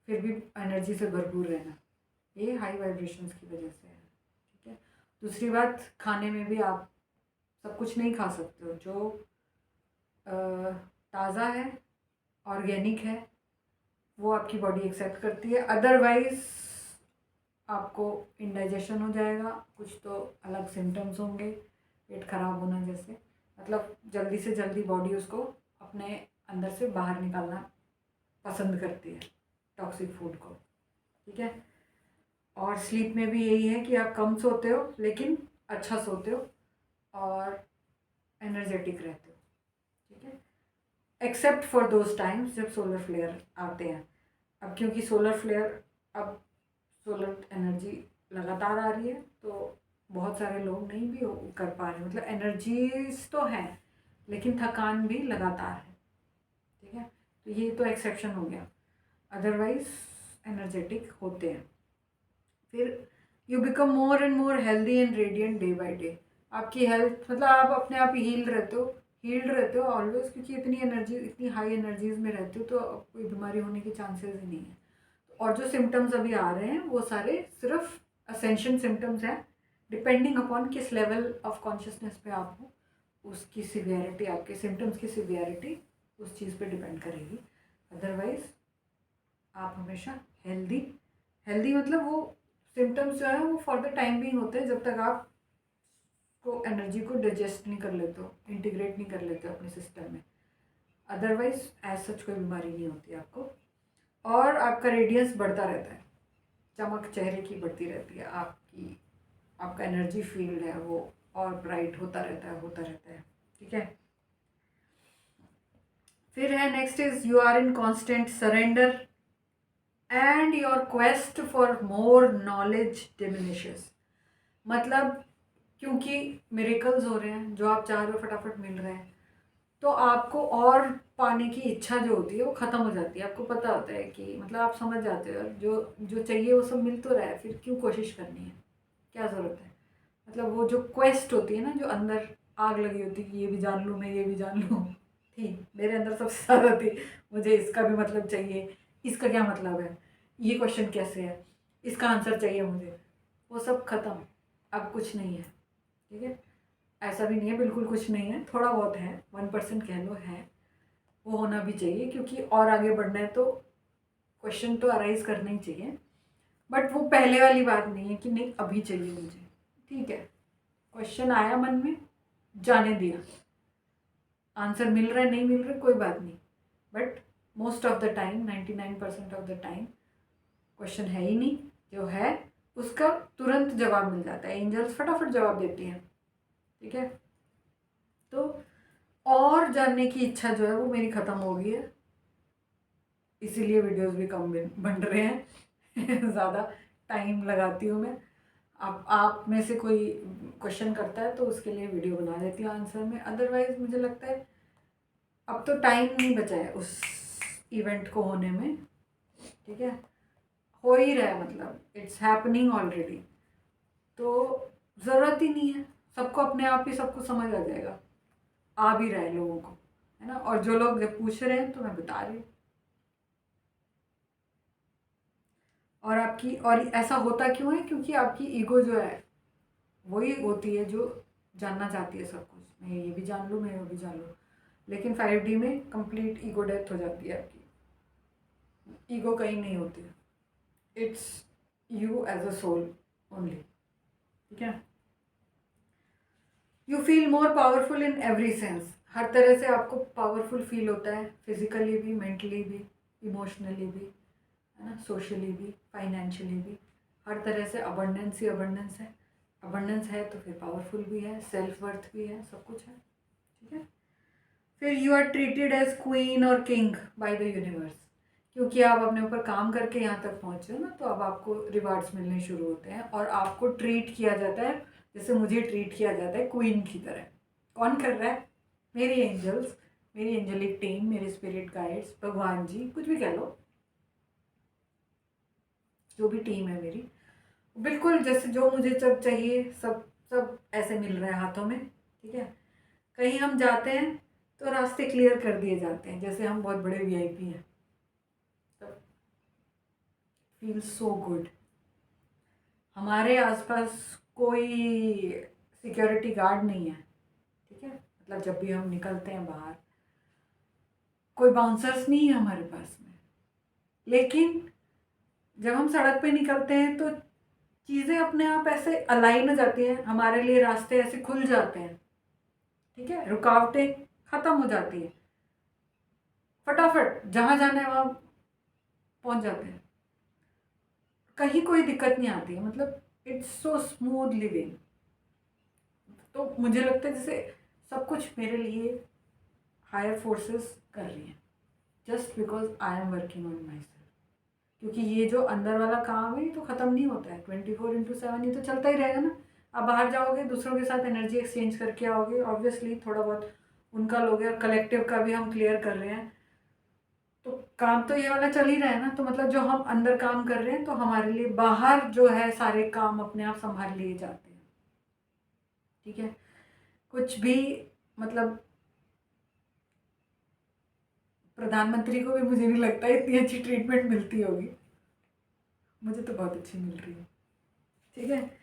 फिर भी एनर्जी से भरपूर रहना, ये हाई वाइब्रेशंस की वजह से है। ठीक है। दूसरी बात, खाने में भी आप सब कुछ नहीं खा सकते हो। जो ताज़ा है, ऑर्गेनिक है, वो आपकी बॉडी एक्सेप्ट करती है। अदरवाइज आपको इंडाइजेशन हो जाएगा, कुछ तो अलग सिम्टम्स होंगे, पेट खराब होना जैसे, मतलब जल्दी से जल्दी बॉडी उसको अपने अंदर से बाहर निकालना पसंद करती है, टॉक्सिक फूड को। ठीक है। और स्लीप में भी यही है कि आप कम सोते हो लेकिन अच्छा सोते हो और एनर्जेटिक रहते हो। ठीक है। एक्सेप्ट फॉर दोज टाइम्स जब सोलर फ्लेयर आते हैं। अब क्योंकि सोलर फ्लेयर, अब सोलर एनर्जी लगातार आ रही है, तो बहुत सारे लोग नहीं भी कर पा रहे, मतलब एनर्जीज तो हैं लेकिन थकान भी लगातार है। ठीक है। तो ये तो एक्सेप्शन हो गया, अदरवाइज एनर्जेटिक होते हैं। फिर you become more and more healthy and radiant day by day. आपकी हेल्थ, मतलब आप अपने आप हील्ड रहते हो ऑलवेज, क्योंकि इतनी एनर्जी, इतनी हाई एनर्जीज में रहते हो, तो कोई बीमारी होने के चांसेस ही नहीं है। और जो सिम्टम्स अभी आ रहे हैं वो सारे सिर्फ असेंशन सिम्टम्स हैं, डिपेंडिंग अपॉन किस लेवल ऑफ कॉन्शियसनेस पे आप हो, उसकी सिवियरिटी, आपके सिम्टम्स की सिवियरिटी उस चीज़ पे डिपेंड करेगी। अदरवाइज आप हमेशा हेल्दी, हेल्दी मतलब वो सिम्टम्स जो है वो फॉर द टाइम बीइंग होते हैं, जब तक आप को एनर्जी को डाइजेस्ट नहीं कर लेते हो, इंटीग्रेट नहीं कर लेते हो अपने सिस्टम में। अदरवाइज एज सच कोई बीमारी नहीं होती आपको। और आपका रेडियंस बढ़ता रहता है, चमक चेहरे की बढ़ती रहती है, आपका एनर्जी फील्ड है वो और ब्राइट होता रहता है, होता रहता है। ठीक है। फिर है next is, you are in constant surrender and your quest for more knowledge diminishes. मतलब क्योंकि मिरेकल्स हो रहे हैं, जो आप चाह रहे हो फटाफट मिल रहे हैं, तो आपको और पाने की इच्छा जो होती है वो ख़त्म हो जाती है। आपको पता होता है कि मतलब आप समझ जाते हो जो जो चाहिए वो सब मिल तो रहा है, फिर क्यों कोशिश करनी है, क्या ज़रूरत है। मतलब वो जो क्वेस्ट होती है ना, जो अंदर आग लगी होती है कि ये भी जान लूँ मैं, ये भी जान लूँ, थी मेरे अंदर सबसे ज़्यादा थी। मुझे इसका भी मतलब चाहिए, इसका क्या मतलब है, ये क्वेश्चन कैसे है, इसका आंसर चाहिए मुझे, वो सब ख़त्म, अब कुछ नहीं है। ठीक है। ऐसा भी नहीं है बिल्कुल कुछ नहीं है, थोड़ा बहुत है, 1% कह लो है, वो होना भी चाहिए, क्योंकि और आगे बढ़ना है तो क्वेश्चन तो अराइज करना ही चाहिए। बट वो पहले वाली बात नहीं है कि नहीं अभी चाहिए मुझे। ठीक है, क्वेश्चन आया मन में, जाने दिया, आंसर मिल रहा है नहीं मिल रहा कोई बात नहीं, but most of the time 99% of the time question है ही नहीं, जो है उसका तुरंत जवाब मिल जाता है, एंजल्स फटाफट जवाब देती हैं। ठीक है, तो और जानने की इच्छा जो है वो मेरी ख़त्म हो गई है, इसीलिए वीडियोस भी कम बन रहे हैं ज़्यादा टाइम लगाती हूँ मैं। आप में से कोई क्वेश्चन करता है तो उसके लिए वीडियो बना देती हूँ आंसर में, अदरवाइज मुझे लगता है अब तो टाइम नहीं बचा है उस इवेंट को होने में। ठीक है, हो ही रहा है, मतलब इट्स हैपनिंग ऑलरेडी, तो ज़रूरत ही नहीं है, सबको अपने आप ही सबको समझ आ जाएगा, आ भी रहा है लोगों को, है ना। और जो लोग जब पूछ रहे हैं तो मैं बता रही हूँ। और आपकी, और ऐसा होता क्यों है, क्योंकि आपकी ईगो जो है वही होती है जो जानना चाहती है सब कुछ, मैं ये भी जान लूँ, मैं वो भी जान लूँ। लेकिन 5D में कंप्लीट ईगो डेथ हो जाती है आपकी, ईगो कहीं नहीं होती है, it's you as a soul only. ठीक है, you feel more powerful in every sense, हर तरह से आपको पावरफुल फील होता है, फिजिकली भी, मेंटली भी, इमोशनली भी, है ना, सोशली भी, फाइनेंशियली भी, हर तरह से अबंडेंस ही अबंडेंस है। अबंडेंस है तो फिर पावरफुल भी है, सेल्फ वर्थ भी है, सब कुछ है। ठीक है, फिर you are treated as queen और किंग बाय द यूनिवर्स, क्योंकि आप अपने ऊपर काम करके यहाँ तक पहुँचे हो ना, तो अब आपको रिवार्ड्स मिलने शुरू होते हैं और आपको ट्रीट किया जाता है जैसे मुझे ट्रीट किया जाता है, क्वीन की तरह। कौन कर रहा है? मेरी एंजल्स, मेरी एंजलिक टीम, मेरे स्पिरिट गाइड्स, भगवान जी, कुछ भी कह लो, जो भी टीम है मेरी, बिल्कुल जैसे जो मुझे जब चाहिए सब सब ऐसे मिल रहा है हाथों में। ठीक है, कहीं हम जाते हैं तो रास्ते क्लियर कर दिए जाते हैं, जैसे हम बहुत बड़े VIP हैं, तो फील सो गुड। हमारे आसपास कोई सिक्योरिटी गार्ड नहीं है। ठीक है, मतलब जब भी हम निकलते हैं बाहर, कोई बाउंसर्स नहीं है हमारे पास में, लेकिन जब हम सड़क पे निकलते हैं तो चीज़ें अपने आप ऐसे अलाइन हो जाती हैं, हमारे लिए रास्ते ऐसे खुल जाते हैं। ठीक है, रुकावटें खत्म हो जाती है, फटाफट जहाँ जाना है वहाँ पहुँच जाते हैं, कहीं कोई दिक्कत नहीं आती है, मतलब इट्स सो स्मूथ लिविंग। तो मुझे लगता है जैसे सब कुछ मेरे लिए हायर फोर्सेस कर रही हैं, just because I am working on my self. क्योंकि ये जो अंदर वाला काम है ये तो ख़त्म नहीं होता है, 24/7 ये तो चलता ही रहेगा ना। आप बाहर जाओगे, दूसरों के साथ एनर्जी एक्सचेंज करके आओगे, ऑब्वियसली थोड़ा बहुत उनका लोगे और कलेक्टिव का भी हम क्लियर कर रहे हैं, तो काम तो ये वाला चल ही रहा है ना। तो मतलब जो हम अंदर काम कर रहे हैं तो हमारे लिए बाहर जो है सारे काम अपने आप संभाल लिए जाते हैं। ठीक है, कुछ भी, मतलब प्रधानमंत्री को भी मुझे नहीं लगता इतनी अच्छी ट्रीटमेंट मिलती होगी, मुझे तो बहुत अच्छी मिल रही है। ठीक है,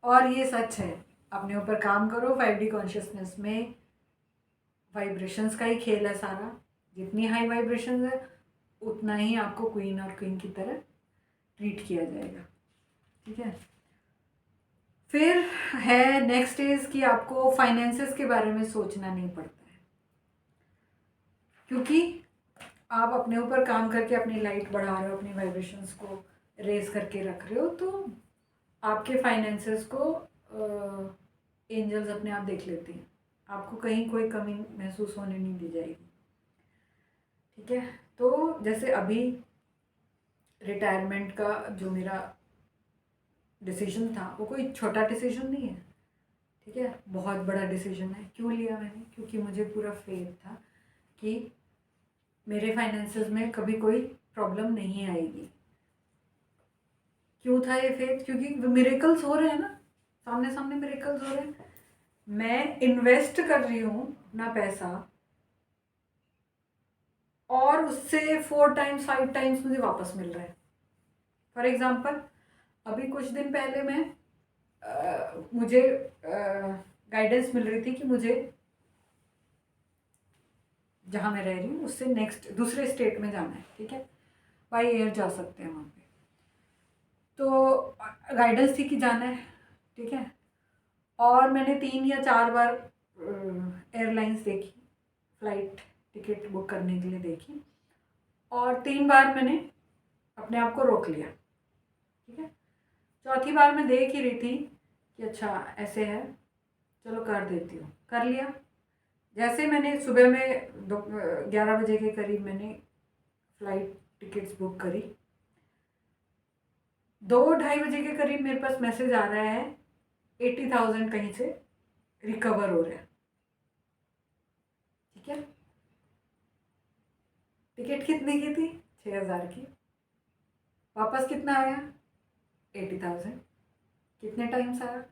और ये सच है, अपने ऊपर काम करो। 5D कॉन्शियसनेस में वाइब्रेशंस का ही खेल है सारा, जितनी हाई वाइब्रेशंस है उतना ही आपको क्वीन और किंग की तरह ट्रीट किया जाएगा। ठीक है, फिर है नेक्स्ट इज कि आपको फाइनेंसेस के बारे में सोचना नहीं पड़ता है, क्योंकि आप अपने ऊपर काम करके अपनी लाइट बढ़ा रहे हो, अपनी वाइब्रेशंस को रेज करके रख रहे हो, तो आपके फाइनेंसेस को एंजल्स अपने आप देख लेती हैं, आपको कहीं कोई कमी महसूस होने नहीं दी जाएगी। ठीक है, तो जैसे अभी रिटायरमेंट का जो मेरा डिसीजन था वो कोई छोटा डिसीजन नहीं है। ठीक है, बहुत बड़ा डिसीजन है। क्यों लिया मैंने? क्योंकि मुझे पूरा फेथ था कि मेरे फाइनेंसेस में कभी कोई प्रॉब्लम नहीं आएगी। क्यों था ये फेथ? क्योंकि मिरेकल्स हो रहे हैं ना, सामने सामने मिरेकल्स हो रहे हैं। मैं इन्वेस्ट कर रही हूँ अपना पैसा और उससे 4 टाइम्स 5 टाइम्स मुझे वापस मिल रहा है। फॉर एग्जाम्पल, अभी कुछ दिन पहले मुझे गाइडेंस मिल रही थी कि मुझे जहाँ मैं रह रही हूँ उससे नेक्स्ट दूसरे स्टेट में जाना है। ठीक है, बाई एयर जा सकते हैं वहाँ पे, तो गाइडेंस थी कि जाना है। ठीक है, और मैंने 3 या 4 बार एयरलाइंस देखी, फ़्लाइट टिकट बुक करने के लिए देखी, और 3 बार मैंने अपने आप को रोक लिया। ठीक है, चौथी बार मैं देख ही रही थी कि अच्छा ऐसे है, चलो कर देती हूँ, कर लिया। जैसे मैंने सुबह में 11 बजे के करीब मैंने फ़्लाइट टिकट्स बुक करी, 2-2:30 बजे के करीब मेरे पास मैसेज आ रहा है 80,000 कहीं से रिकवर हो रहा है। ठीक है, टिकट कितने की थी? 6,000 की। वापस कितना आया? 80,000। कितने टाइम से आया?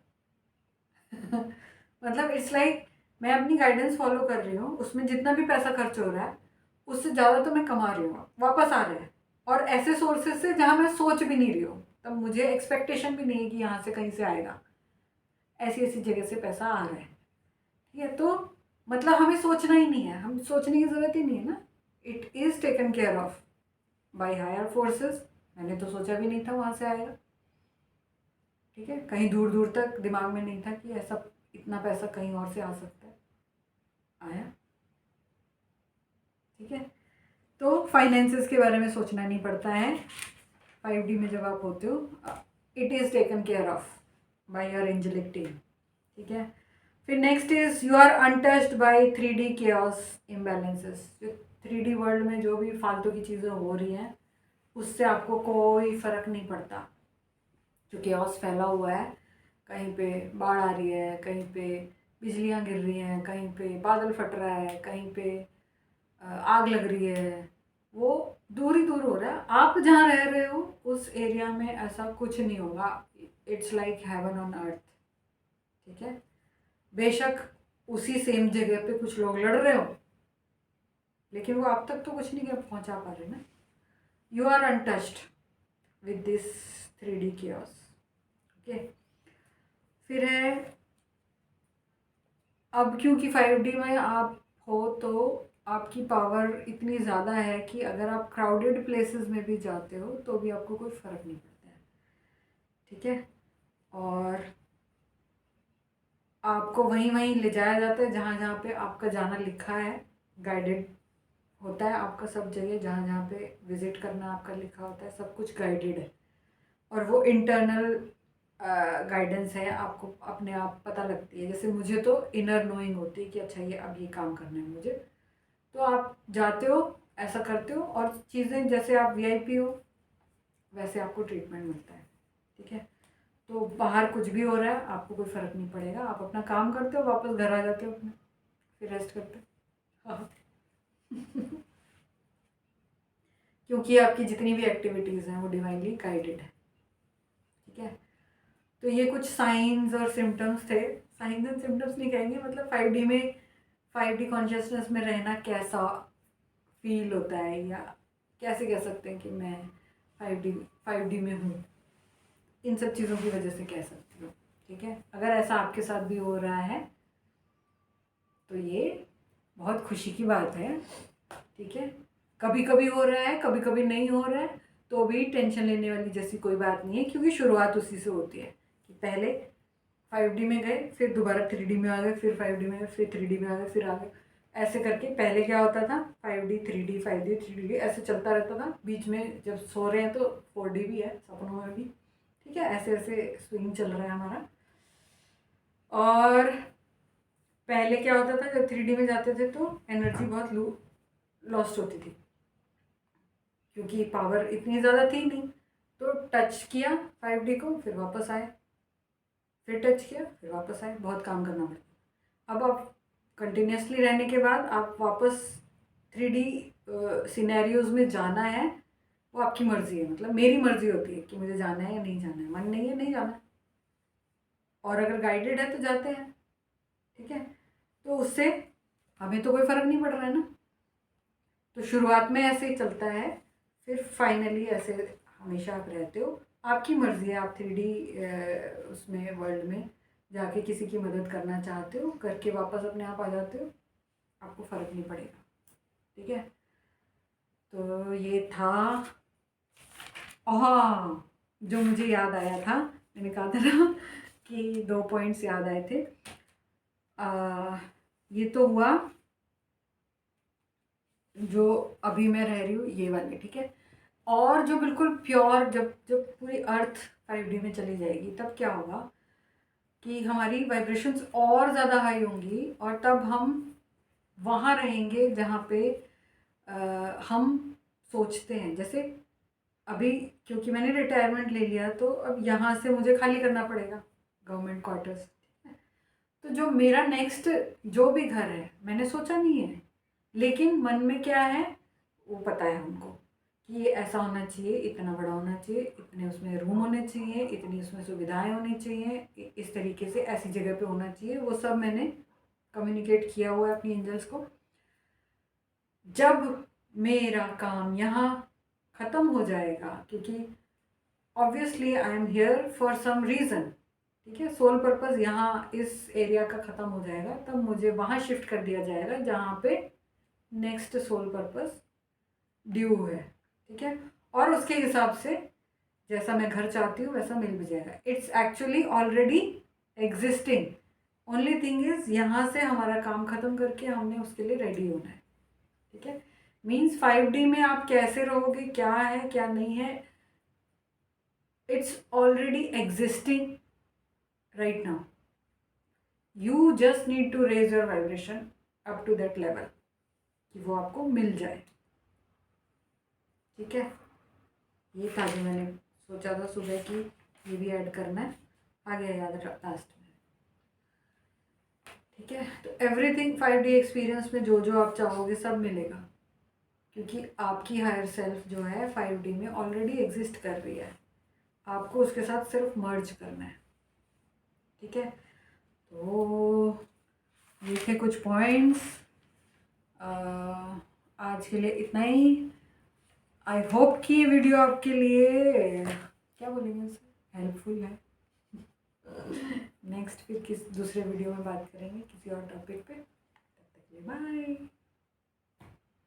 मतलब इट्स लाइक मैं अपनी गाइडेंस फॉलो कर रही हूँ, उसमें जितना भी पैसा खर्च हो रहा है उससे ज़्यादा तो मैं कमा रही हूँ, वापस आ रहा है। और ऐसे सोर्सेज से जहाँ मैं सोच भी नहीं रही हूँ, तब मुझे एक्सपेक्टेशन भी नहीं है कि यहाँ से कहीं से आएगा, ऐसी ऐसी जगह से पैसा आ रहा है। ठीक है, तो मतलब हमें सोचना ही नहीं है, हम सोचने की ज़रूरत ही नहीं है ना। It is taken care of by higher forces. मैंने तो सोचा भी नहीं था वहाँ से आएगा। ठीक है, कहीं दूर दूर तक दिमाग में नहीं था कि ऐसा इतना पैसा कहीं और से आ सकता है, आया। ठीक है, तो फाइनेंसेस के बारे में सोचना नहीं पड़ता है 5D में जब आप होते हो। It is taken care of by your angelic team. ठीक है, फिर next is you are untouched by 3D chaos imbalances. जो 3D वर्ल्ड में जो भी फालतू की चीज़ें हो रही हैं उससे आपको कोई फ़र्क नहीं पड़ता। जो केओस फैला हुआ है, कहीं पे बाढ़ आ रही है, कहीं पे बिजलियाँ गिर रही हैं, कहीं पे बादल फट रहा है, कहीं पे आग लग रही है, वो दूर ही दूर हो रहा है। आप जहाँ रह रहे हो उस एरिया में ऐसा कुछ नहीं होगा। It's like heaven on earth. ठीक है, बेशक उसी सेम जगह पे कुछ लोग लड़ रहे हो, लेकिन वो आप तक तो कुछ नहीं कर पहुँचा पा रहे ना। You are untouched with this 3D chaos। Okay, फिर है अब क्योंकि 5D में आप हो तो आपकी पावर इतनी ज़्यादा है कि अगर आप क्राउडेड प्लेसेस में भी जाते हो तो भी आपको कोई फ़र्क नहीं पड़ता है। ठीक है, और आपको वहीं वहीं ले जाया जाता है जहाँ जहाँ पे आपका जाना लिखा है। गाइडेड होता है आपका सब जगह, जहाँ जहाँ पे विज़िट करना आपका लिखा होता है, सब कुछ गाइडेड है। और वो इंटरनल गाइडेंस है, आपको अपने आप पता लगती है। जैसे मुझे तो इनर नोइंग होती है कि अच्छा ये अब ये काम करना है मुझे, तो आप जाते हो, ऐसा करते हो, और चीज़ें जैसे आप VIP हो वैसे आपको ट्रीटमेंट मिलता है। ठीक है, तो बाहर कुछ भी हो रहा है आपको कोई फ़र्क नहीं पड़ेगा, आप अपना काम करते हो, वापस घर आ जाते हो अपने, फिर रेस्ट करते हो। हाँ। क्योंकि आपकी जितनी भी एक्टिविटीज़ हैं वो डिवाइनली गाइडेड है। ठीक है, तो ये कुछ साइंस और सिम्टम्स थे। साइंस एंड सिम्टम्स नहीं कहेंगे, मतलब 5D में 5D कॉन्शियसनेस में रहना कैसा फील होता है, या कैसे कह सकते हैं कि मैं 5D में हूँ, इन सब चीज़ों की वजह से कह सकती हूँ। ठीक है, अगर ऐसा आपके साथ भी हो रहा है तो ये बहुत खुशी की बात है। ठीक है, कभी कभी हो रहा है, कभी कभी नहीं हो रहा है, तो भी टेंशन लेने वाली जैसी कोई बात नहीं है, क्योंकि शुरुआत उसी से होती है कि पहले 5D में गए, फिर दोबारा 3D में आ गए, फिर 5D में गए, फिर 3D में आ गए, फिर आ गए। ऐसे करके पहले क्या होता था 5D 3D 5D 3D ऐसे चलता रहता था। बीच में जब सो रहे हैं तो 4D भी है, सपनों में भी। ठीक है, ऐसे ऐसे स्विंग चल रहा है हमारा। और पहले क्या होता था जब 3D में जाते थे तो एनर्जी बहुत लॉस्ट होती थी, क्योंकि पावर इतनी ज़्यादा थी नहीं। तो टच किया 5D को, फिर वापस आए, फिर टच किया, फिर वापस आए, बहुत काम करना पड़ता। अब आप कंटिन्यूसली रहने के बाद आप वापस 3D सिनेरियोज में जाना है, वो आपकी मर्ज़ी है। मतलब मेरी मर्ज़ी होती है कि मुझे जाना है या नहीं जाना है, मन नहीं है नहीं जाना है, और अगर गाइडेड है तो जाते हैं। ठीक है, तो उससे हमें तो कोई फ़र्क नहीं पड़ रहा है ना। तो शुरुआत में ऐसे ही चलता है, फिर फाइनली ऐसे हमेशा आप रहते हो। आपकी मर्ज़ी है, आप 3D उसमें वर्ल्ड में जाके किसी की मदद करना चाहते हो, करके वापस अपने आप आ जाते हो, आपको फ़र्क नहीं पड़ेगा। ठीक है, तो ये था। हाँ, जो मुझे याद आया था, मैंने कहा था ना कि 2 पॉइंट्स याद आए थे। ये तो हुआ जो अभी मैं रह रही हूँ ये वाले। ठीक है, और जो बिल्कुल प्योर, जब जब पूरी अर्थ 5D में चली जाएगी तब क्या होगा कि हमारी वाइब्रेशंस और ज़्यादा हाई होंगी, और तब हम वहाँ रहेंगे जहाँ पे हम सोचते हैं। जैसे अभी क्योंकि मैंने रिटायरमेंट ले लिया, तो अब यहाँ से मुझे खाली करना पड़ेगा गवर्नमेंट क्वार्टर्स। तो जो मेरा नेक्स्ट जो भी घर है, मैंने सोचा नहीं है, लेकिन मन में क्या है वो पता है हमको कि ये ऐसा होना चाहिए, इतना बड़ा होना चाहिए, इतने उसमें रूम होने चाहिए, इतनी उसमें सुविधाएं होनी चाहिए, इस तरीके से ऐसी जगह पे होना चाहिए। वो सब मैंने कम्युनिकेट किया हुआ है अपनी एंजल्स को। जब मेरा काम यहाँ ख़त्म हो जाएगा, क्योंकि obviously I am here for some reason, ठीक है, सोल पर्पस यहाँ इस एरिया का ख़त्म हो जाएगा, तब मुझे वहाँ शिफ्ट कर दिया जाएगा जहाँ पे नेक्स्ट सोल पर्पस ड्यू है, ठीक है। और उसके हिसाब से जैसा मैं घर चाहती हूँ वैसा मिल भी जाएगा। It's actually already existing, only thing is यहाँ से हमारा काम ख़त्म करके हमने उसके लिए रेडी होना है, ठीक है। मीन्स 5D में आप कैसे रहोगे, क्या है क्या नहीं है, it's already existing right now. You just need to raise your vibration up to that level कि वो आपको मिल जाए, ठीक है। ये था जो मैंने सोचा था सुबह कि ये भी ऐड करना है, आ गया याद लास्ट में, ठीक है। तो एवरीथिंग 5D एक्सपीरियंस में जो जो आप चाहोगे सब मिलेगा, क्योंकि आपकी हायर सेल्फ जो है 5D में ऑलरेडी एग्जिस्ट कर रही है, आपको उसके साथ सिर्फ मर्ज करना है, ठीक है। तो ये थे कुछ पॉइंट्स, आज के लिए इतना ही। आई होप कि ये वीडियो आपके लिए क्या बोलेंगे उसे, हेल्पफुल है। नेक्स्ट फिर किस दूसरे वीडियो में बात करेंगे किसी और टॉपिक पे, तब तक के लिए बाय।